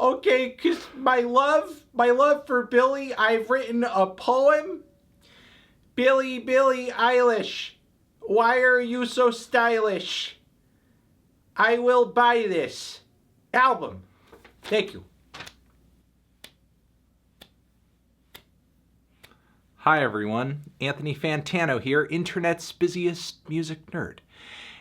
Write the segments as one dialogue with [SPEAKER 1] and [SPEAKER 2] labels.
[SPEAKER 1] Okay, cause my love for Billie, I've written a poem. Billie Eilish, why are you so stylish? I will buy this album. Thank you. Hi everyone, Anthony Fantano here, internet's busiest music nerd.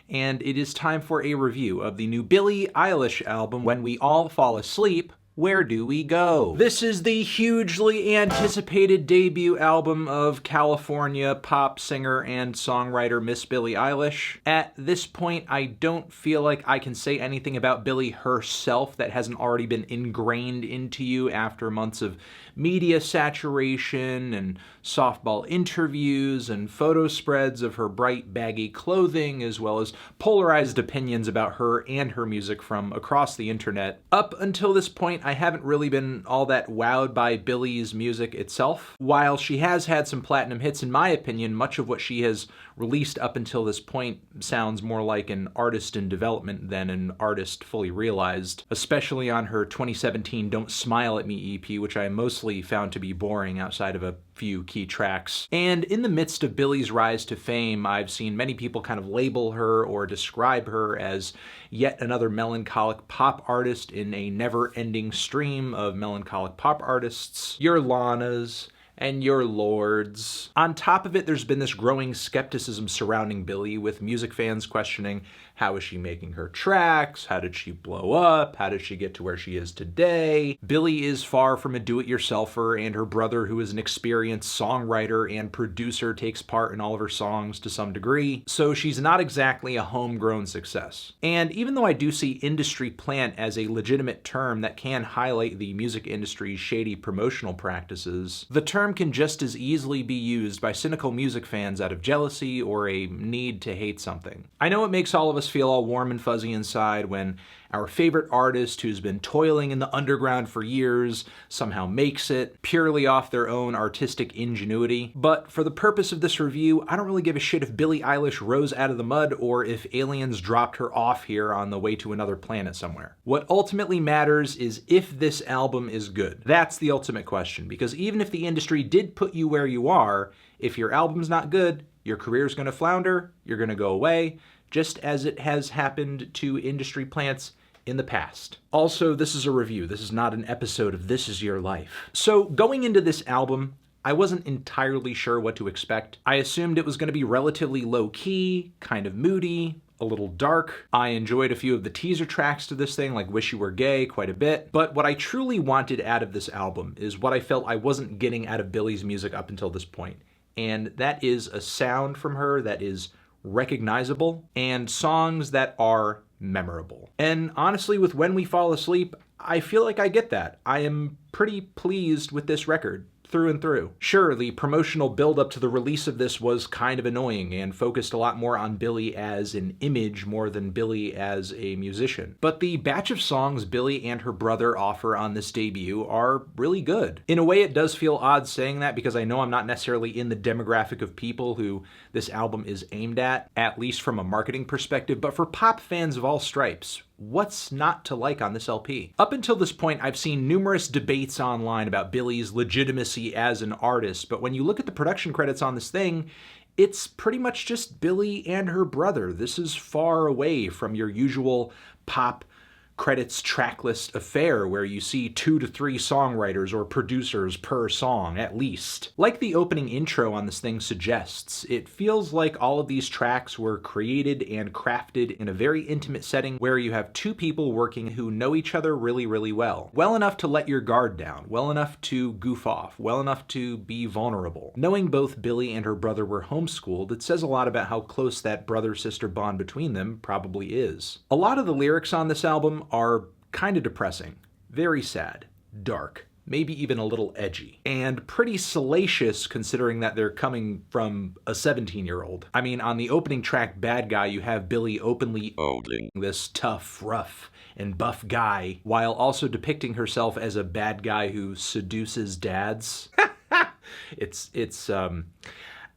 [SPEAKER 1] And it is time for a review of the new Billie Eilish album, When We All Fall Asleep, Where Do We Go? This is the hugely anticipated debut album of California pop singer and songwriter Miss Billie Eilish. At this point, I don't feel like I can say anything about Billie herself that hasn't already been ingrained into you after months of media saturation and softball interviews and photo spreads of her bright, baggy clothing, as well as polarized opinions about her and her music from across the internet. Up until this point, I haven't really been all that wowed by Billie's music itself. While she has had some platinum hits, in my opinion, much of what she has released up until this point sounds more like an artist in development than an artist fully realized, especially on her 2017 Don't Smile at Me EP, which I mostly found to be boring outside of a few key tracks. And in the midst of Billie's rise to fame, I've seen many people kind of label her or describe her as yet another melancholic pop artist in a never-ending stream of melancholic pop artists. Your Lanas and your Lords. On top of it, there's been this growing skepticism surrounding Billie, with music fans questioning, how is she making her tracks? How did she blow up? How did she get to where she is today? Billie is far from a do-it-yourselfer, and her brother, who is an experienced songwriter and producer, takes part in all of her songs to some degree, so she's not exactly a homegrown success. And even though I do see industry plant as a legitimate term that can highlight the music industry's shady promotional practices, the term can just as easily be used by cynical music fans out of jealousy or a need to hate something. I know it makes all of us feel all warm and fuzzy inside when our favorite artist, who's been toiling in the underground for years, somehow makes it purely off their own artistic ingenuity. But for the purpose of this review, I don't really give a shit if Billie Eilish rose out of the mud or if aliens dropped her off here on the way to another planet somewhere. What ultimately matters is if this album is good. That's the ultimate question, because even if the industry did put you where you are, if your album's not good, your career's gonna flounder, you're gonna go away, just as it has happened to industry plants in the past. Also, this is a review. This is not an episode of This Is Your Life. So going into this album, I wasn't entirely sure what to expect. I assumed it was going to be relatively low-key, kind of moody, a little dark. I enjoyed a few of the teaser tracks to this thing, like Wish You Were Gay, quite a bit. But what I truly wanted out of this album is what I felt I wasn't getting out of Billie's music up until this point. And that is a sound from her that is recognizable and songs that are memorable. And honestly, with When We Fall Asleep, I feel like I get that. I am pretty pleased with this record. Through and through. Sure, the promotional build-up to the release of this was kind of annoying and focused a lot more on Billie as an image more than Billie as a musician. But the batch of songs Billie and her brother offer on this debut are really good. In a way, it does feel odd saying that because I know I'm not necessarily in the demographic of people who this album is aimed at least from a marketing perspective, but for pop fans of all stripes, what's not to like on this LP? Up until this point, I've seen numerous debates online about Billie's legitimacy as an artist, but when you look at the production credits on this thing, it's pretty much just Billie and her brother. This is far away from your usual pop credits tracklist affair where you see 2 to 3 songwriters or producers per song, at least. Like the opening intro on this thing suggests, it feels like all of these tracks were created and crafted in a very intimate setting where you have 2 people working who know each other really, really well. Well enough to let your guard down, well enough to goof off, well enough to be vulnerable. Knowing both Billie and her brother were homeschooled, it says a lot about how close that brother-sister bond between them probably is. A lot of the lyrics on this album are kind of depressing, very sad, dark, maybe even a little edgy, and pretty salacious considering that they're coming from a 17-year-old. I mean, on the opening track, Bad Guy, you have Billie openly owning this tough, rough, and buff guy, while also depicting herself as a bad guy who seduces dads.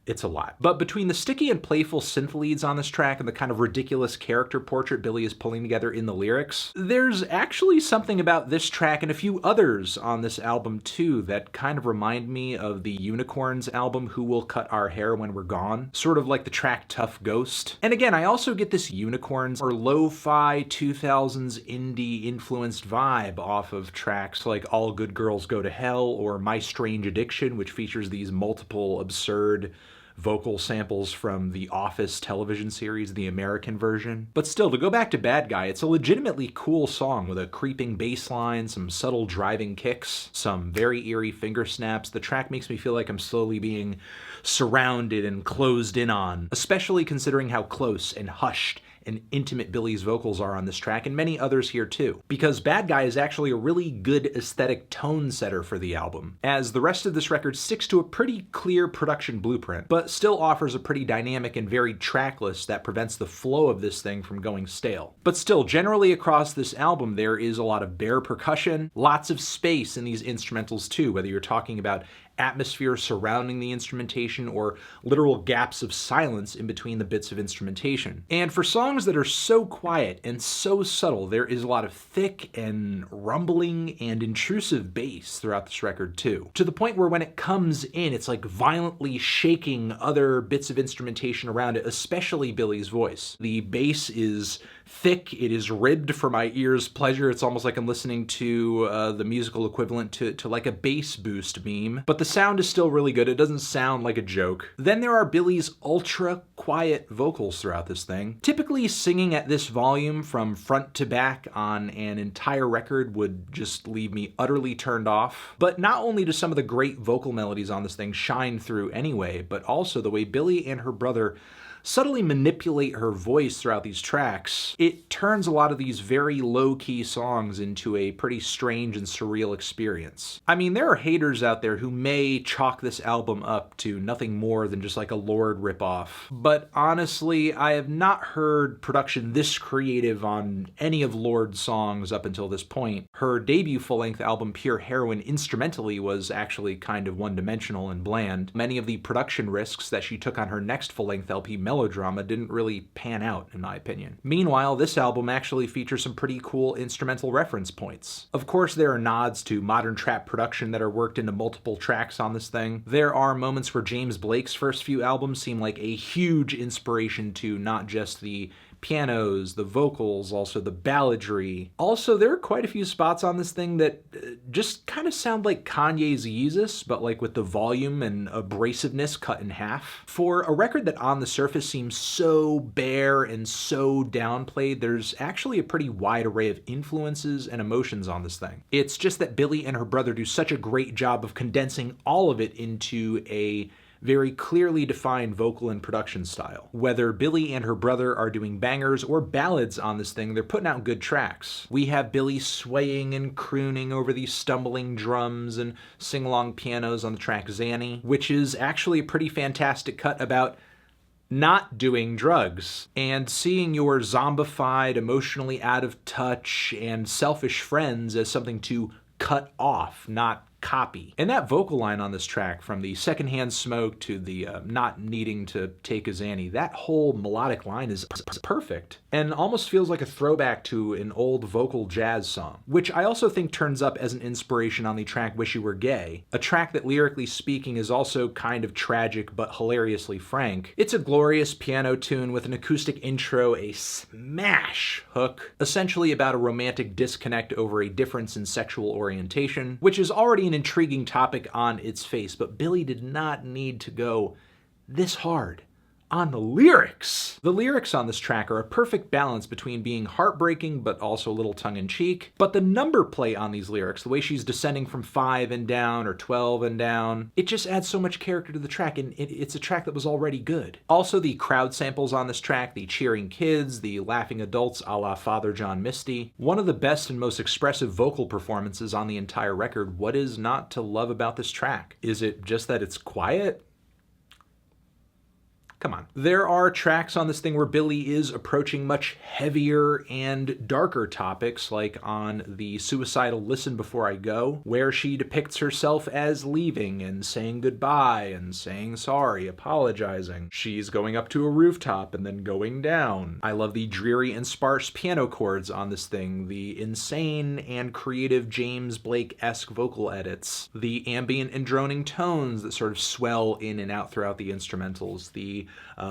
[SPEAKER 1] It's a lot. But between the sticky and playful synth leads on this track and the kind of ridiculous character portrait Billie is pulling together in the lyrics, there's actually something about this track and a few others on this album too that kind of remind me of the Unicorns album Who Will Cut Our Hair When We're Gone, sort of like the track Tough Ghost. And again, I also get this Unicorns or lo-fi 2000s indie influenced vibe off of tracks like All Good Girls Go to Hell or My Strange Addiction, which features these multiple absurd vocal samples from the Office television series, the American version. But still, to go back to Bad Guy, it's a legitimately cool song with a creeping bass line, some subtle driving kicks, some very eerie finger snaps. The track makes me feel like I'm slowly being surrounded and closed in on, especially considering how close and hushed and intimate Billie's vocals are on this track, and many others here too. Because Bad Guy is actually a really good aesthetic tone setter for the album, as the rest of this record sticks to a pretty clear production blueprint, but still offers a pretty dynamic and varied track list that prevents the flow of this thing from going stale. But still, generally across this album, there is a lot of bare percussion, lots of space in these instrumentals too, whether you're talking about atmosphere surrounding the instrumentation or literal gaps of silence in between the bits of instrumentation. And for songs that are so quiet and so subtle, there is a lot of thick and rumbling and intrusive bass throughout this record too, to the point where when it comes in, it's like violently shaking other bits of instrumentation around it, especially Billie's voice. The bass is thick, it is ribbed for my ear's pleasure. It's almost like I'm listening to the musical equivalent to like a bass boost meme, but the sound is still really good. It doesn't sound like a joke. Then there are Billie's ultra quiet vocals throughout this thing. Typically singing at this volume from front to back on an entire record would just leave me utterly turned off. But not only do some of the great vocal melodies on this thing shine through anyway, but also the way Billie and her brother subtly manipulate her voice throughout these tracks, it turns a lot of these very low-key songs into a pretty strange and surreal experience. I mean, there are haters out there who may chalk this album up to nothing more than just like a Lorde ripoff, but honestly, I have not heard production this creative on any of Lorde's songs up until this point. Her debut full-length album, Pure Heroin, instrumentally was actually kind of one-dimensional and bland. Many of the production risks that she took on her next full-length LP, Melodrama, didn't really pan out, in my opinion. Meanwhile, this album actually features some pretty cool instrumental reference points. Of course, there are nods to modern trap production that are worked into multiple tracks on this thing. There are moments where James Blake's first few albums seem like a huge inspiration to not just the pianos, the vocals, also the balladry. Also, there are quite a few spots on this thing that just kind of sound like Kanye's Yeezus, but like with the volume and abrasiveness cut in half. For a record that on the surface seems so bare and so downplayed, there's actually a pretty wide array of influences and emotions on this thing. It's just that Billie and her brother do such a great job of condensing all of it into a very clearly defined vocal and production style. Whether Billie and her brother are doing bangers or ballads on this thing, they're putting out good tracks. We have Billie swaying and crooning over these stumbling drums and sing-along pianos on the track XANNY, which is actually a pretty fantastic cut about not doing drugs and seeing your zombified, emotionally out of touch, and selfish friends as something to cut off, not copy. And that vocal line on this track, from the secondhand smoke to the not needing to take a Xanny, that whole melodic line is perfect and almost feels like a throwback to an old vocal jazz song, which I also think turns up as an inspiration on the track Wish You Were Gay, a track that lyrically speaking is also kind of tragic but hilariously frank. It's a glorious piano tune with an acoustic intro, a smash hook, essentially about a romantic disconnect over a difference in sexual orientation, which is already an intriguing topic on its face, but Billie did not need to go this hard on the lyrics. The lyrics on this track are a perfect balance between being heartbreaking but also a little tongue-in-cheek, but the number play on these lyrics, the way she's descending from 5 and down or 12 and down, it just adds so much character to the track, and it's a track that was already good. Also, the crowd samples on this track, the cheering kids, the laughing adults a la Father John Misty, one of the best and most expressive vocal performances on the entire record. What is not to love about this track? Is it just that it's quiet? Come on. There are tracks on this thing where Billie is approaching much heavier and darker topics, like on the suicidal Listen Before I Go, where she depicts herself as leaving and saying goodbye and saying sorry, apologizing. She's going up to a rooftop and then going down. I love the dreary and sparse piano chords on this thing, the insane and creative James Blake-esque vocal edits, the ambient and droning tones that sort of swell in and out throughout the instrumentals, the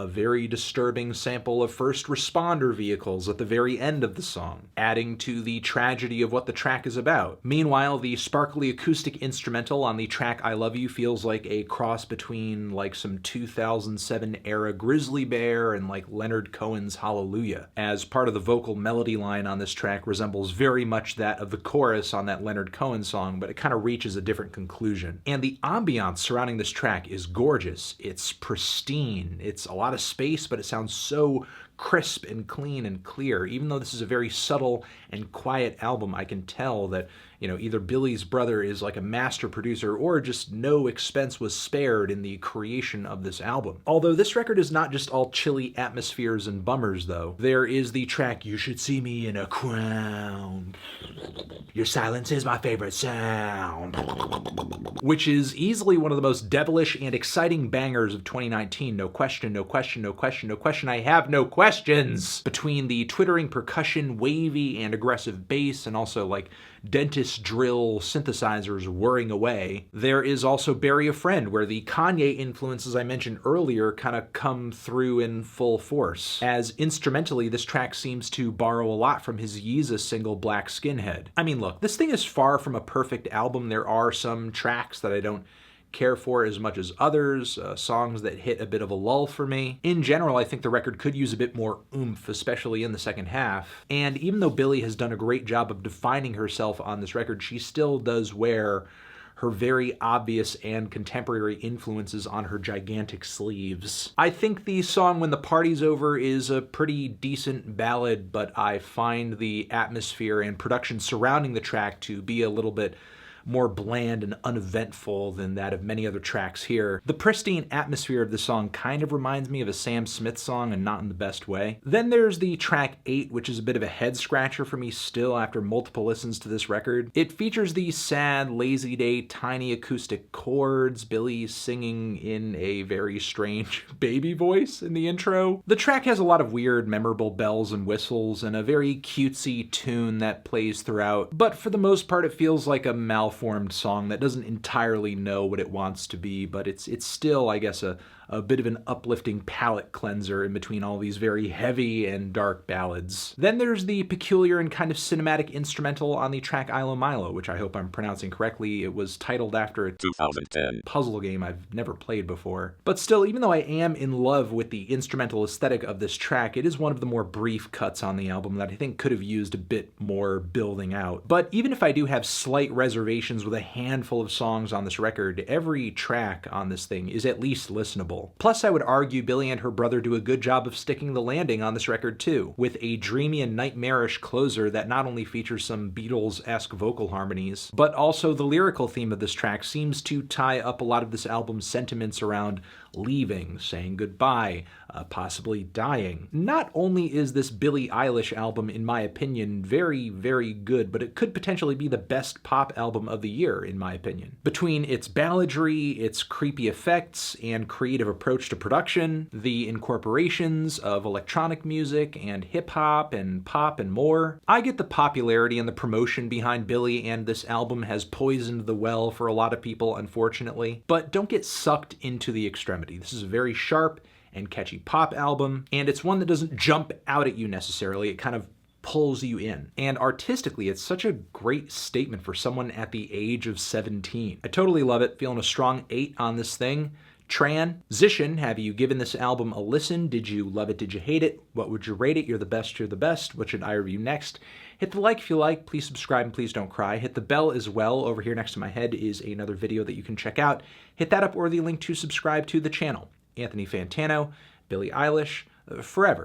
[SPEAKER 1] very disturbing sample of first responder vehicles at the very end of the song, adding to the tragedy of what the track is about. Meanwhile, the sparkly acoustic instrumental on the track I Love You feels like a cross between like some 2007 era Grizzly Bear and like Leonard Cohen's Hallelujah, as part of the vocal melody line on this track resembles very much that of the chorus on that Leonard Cohen song, but it kind of reaches a different conclusion. And the ambiance surrounding this track is gorgeous. It's pristine. It's a lot of space, but it sounds so crisp and clean and clear. Even though this is a very subtle and quiet album, I can tell that, you know, either Billie's brother is like a master producer or just no expense was spared in the creation of this album. Although this record is not just all chilly atmospheres and bummers, though. There is the track You Should See Me in a Crown, Your Silence Is My Favorite Sound, which is easily one of the most devilish and exciting bangers of 2019. No question, no question, no question, no question. I have no questions. Between the twittering percussion, wavy and aggressive bass, and also like dentist drill synthesizers whirring away, there is also Bury a Friend, where the Kanye influences I mentioned earlier kind of come through in full force, as instrumentally this track seems to borrow a lot from his Yeezus single Black Skinhead. I mean, look, this thing is far from a perfect album. There are some tracks that I don't care for as much as others, songs that hit a bit of a lull for me. In general, I think the record could use a bit more oomph, especially in the second half. And even though Billie has done a great job of defining herself on this record, she still does wear her very obvious and contemporary influences on her gigantic sleeves. I think the song When the Party's Over is a pretty decent ballad, but I find the atmosphere and production surrounding the track to be a little bit more bland and uneventful than that of many other tracks here. The pristine atmosphere of the song kind of reminds me of a Sam Smith song, and not in the best way. Then there's the track 8, which is a bit of a head scratcher for me still after multiple listens to this record. It features the sad, lazy day, tiny acoustic chords, Billie singing in a very strange baby voice in the intro. The track has a lot of weird, memorable bells and whistles, and a very cutesy tune that plays throughout, but for the most part it feels like a malformed song that doesn't entirely know what it wants to be, but it's still, I guess, a bit of an uplifting palate cleanser in between all these very heavy and dark ballads. Then there's the peculiar and kind of cinematic instrumental on the track ILOMILO, which I hope I'm pronouncing correctly. It was titled after a 2010 puzzle game I've never played before. But still, even though I am in love with the instrumental aesthetic of this track, it is one of the more brief cuts on the album that I think could have used a bit more building out. But even if I do have slight reservations with a handful of songs on this record, every track on this thing is at least listenable. Plus, I would argue Billie and her brother do a good job of sticking the landing on this record too, with a dreamy and nightmarish closer that not only features some Beatles-esque vocal harmonies, but also the lyrical theme of this track seems to tie up a lot of this album's sentiments around leaving, saying goodbye, possibly dying. Not only is this Billie Eilish album, in my opinion, very, very good, but it could potentially be the best pop album of the year, in my opinion. Between its balladry, its creepy effects, and creative approach to production, the incorporations of electronic music and hip-hop and pop and more, I get the popularity and the promotion behind Billie, and this album has poisoned the well for a lot of people, unfortunately. But don't get sucked into the extremity. This is a very sharp and catchy pop album, and it's one that doesn't jump out at you necessarily. It kind of pulls you in. And artistically, it's such a great statement for someone at the age of 17. I totally love it. Feeling a strong 8 on this thing. Transition, have you given this album a listen? Did you love it? Did you hate it? What would you rate it? You're the best, you're the best. What should I review next? Hit the like if you like. Please subscribe and please don't cry. Hit the bell as well. Over here next to my head is another video that you can check out. Hit that up or the link to subscribe to the channel. Anthony Fantano, Billie Eilish, forever.